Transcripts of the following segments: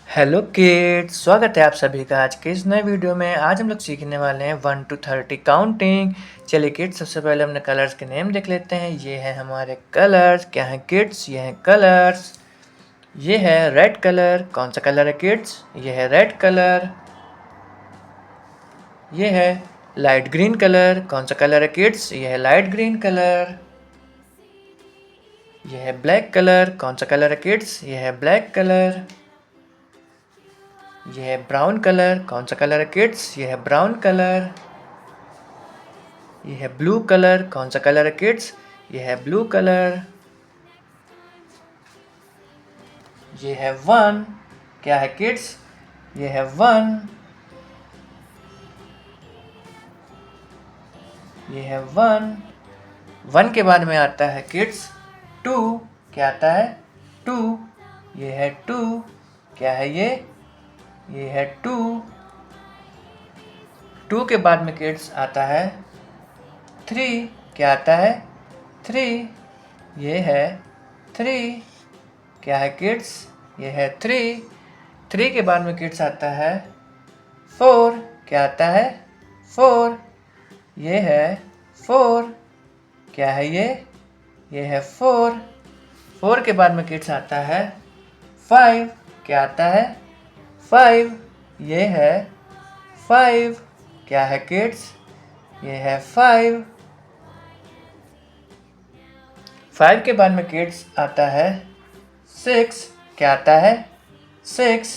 Hello kids, स्वागत है आप सभी का आज के इस नए वीडियो में। आज हम लोग सीखने वाले हैं 1 to 30 काउंटिंग। चलिए किड्स, सबसे पहले हमने कलर्स के नेम देख लेते हैं। ये है हमारे कलर्स। क्या है किड्स? ये हैं कलर्स। ये है रेड कलर। कौन सा कलर है किड्स? ये है रेड कलर। ये है लाइट ग्रीन कलर। कौन सा कलर है किड्स? ये है लाइट ग्रीन कलर। ये है ब्लैक कलर। कौन सा कलर है किड्स? ये है ब्लैक कलर। यह है ब्राउन कलर। कौन सा कलर है किड्स? यह है ब्राउन कलर। यह है ब्लू कलर। कौन सा कलर है किड्स? यह है ब्लू कलर। यह है 1। क्या है किड्स? यह है 1। यह है 1। 1 के बाद में आता है किड्स 2। क्या आता है? 2। यह है 2। क्या है ये? ये है 2। 2 के बाद में किड्स आता है 3। क्या आता है? 3। ये है 3। क्या है किड्स? ये है 3। 3 के बाद में किड्स आता है 4। क्या आता है? 4। ये है 4। क्या है ये? ये है 4। 4 के बाद में किड्स आता है 5। क्या आता है? 5। ये है 5। क्या है किड्स? ये है 5। 5 के बाद में किड्स आता है 6। क्या आता है? 6।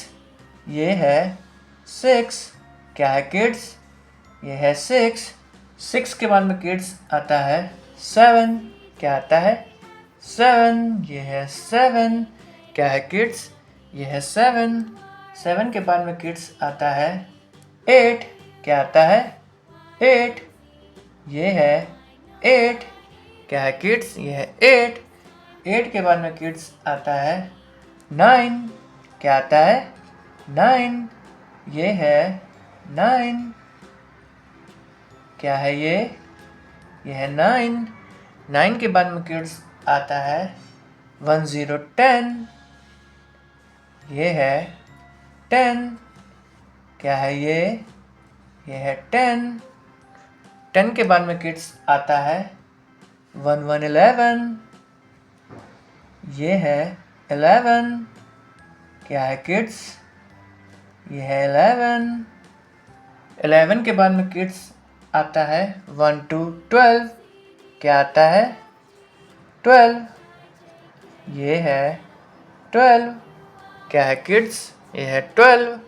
ये है 6। क्या है किड्स? ये है 6। 6 के बाद में किड्स आता है 7। क्या आता है? 7। ये है 7। क्या है किड्स? ये है 7। 7 के बाद में किड्स आता है 8। क्या आता है? 8। ये है 8। क्या है किड्स? ये है 8। 8 के बाद में किड्स आता है 9। क्या आता है? 9। ये है 9। क्या है ये? ये है 9। 9 के बाद में किड्स आता है 1 0 10। ये है 10। क्या है ये? ये है 10। 10 के बाद में किड्स आता है 1 1 11। ये है 11। क्या है किड्स? ये है 11। 11 के बाद में किड्स आता है 1 2 12। क्या आता है? 12। ये है 12। क्या है किड्स? ये है 12।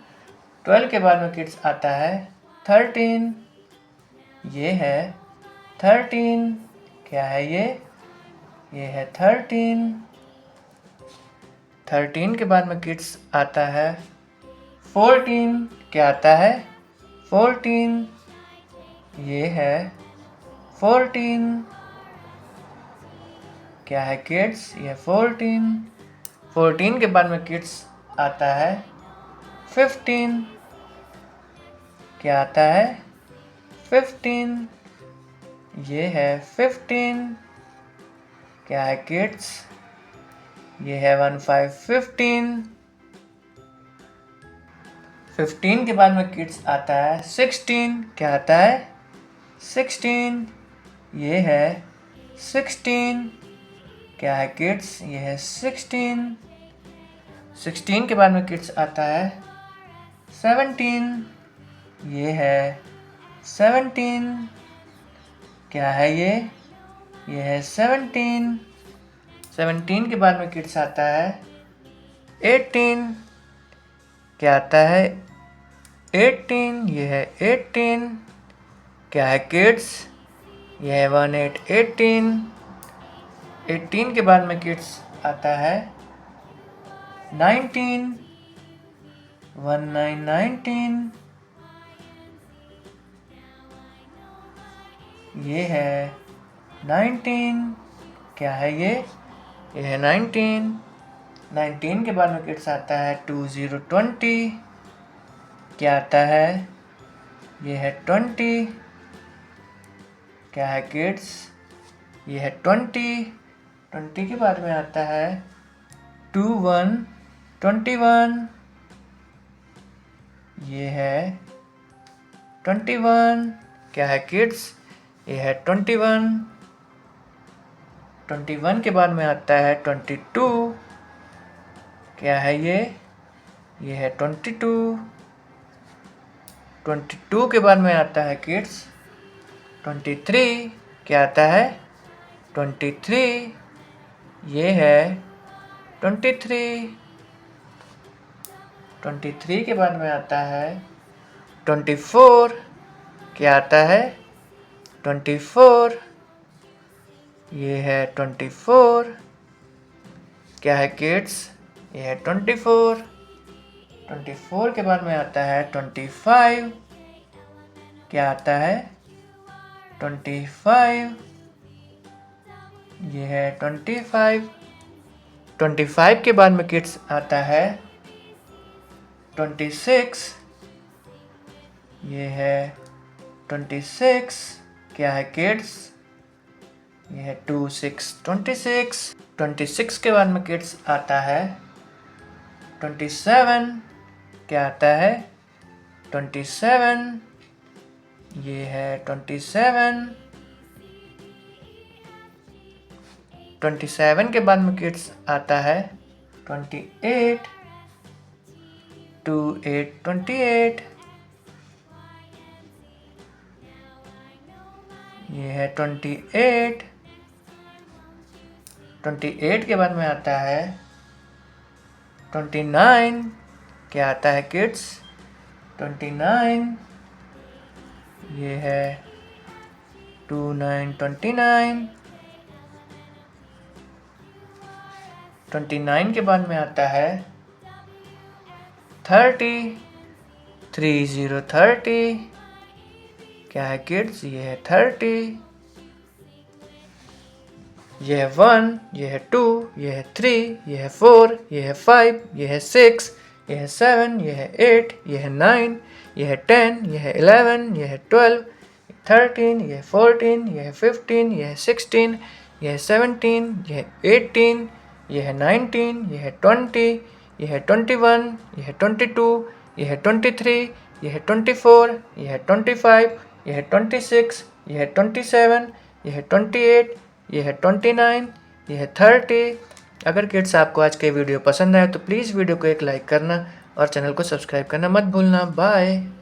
12 के बाद में किड्स आता है 13। ये है 13। क्या है ये? ये है 13। 13 के बाद में किड्स आता है 14। क्या आता है? 14। ये है 14। क्या है किड्स? ये 14। 14 के बाद में किड्स आता है 15। क्या आता है? 15। ये है 15। क्या है किड्स? ये है 1 5 15। 15 के बाद में किड्स आता है 16। क्या आता है? 16। ये है 16। क्या है किड्स? ये है 16। 16 के बाद में किड्स आता है 17। ये है 17। क्या है ये? ये है 17। 17 के बाद में किड्स आता है 18। क्या आता है? 18। ये है 18। क्या है किड्स? ये है 1 8 18। 18 के बाद में किड्स आता है 19। 1 9 19। ये है 19। क्या है ये? ये है 19। 19 के बाद में किड्स आता है 2 0 20। क्या आता है? ये है 20। क्या है किड्स? ये है 20। 20 के बाद में आता है 2 1 21। ये है 21। क्या है किड्स? ये है 21। 21 के बाद में आता है 22। क्या है ये? ये है 22। 22 के बाद में आता है किड्स 23। क्या आता है? 23। ये है 23। 23 के बाद में आता है 24। क्या आता है? 24। ये है 24। क्या है किड्स? ये है 24। 24 के बाद में आता है 25। क्या आता है? 25। ये है 25। 25 के बाद में किड्स आता है 26। ये है 26। क्या है किड्स? ये है 26। 26 के बाद में किड्स आता है 27। क्या आता है? 27। ये है 27। 27 के बाद में किड्स आता है 28। 28। ये है 28। 28 के बाद में आता है 29। क्या आता है किड्स? 29। ये है 29। 29 के बाद में आता है 30। 30। क्या है किड्स? ये है 30। ये है 1। ये है 2। ये है 3। ये है 4। ये है 5। ये है 6। ये है 7। ये है 8। ये है 9। ये है 10। ये है 11। ये है 12। 13। ये है 14। ये है 15। ये है 16। ये है 17। ये है 18। ये है 19। ये है 20। ये है 21। ये है 22। ये है 23। ये है 24। ये है 25। ये है 26। ये है 27। ये है 28। ये है 29। ये है 30। अगर किड्स आपको आज के वीडियो पसंद आए तो प्लीज़ वीडियो को एक लाइक करना और चैनल को सब्सक्राइब करना मत भूलना। बाय।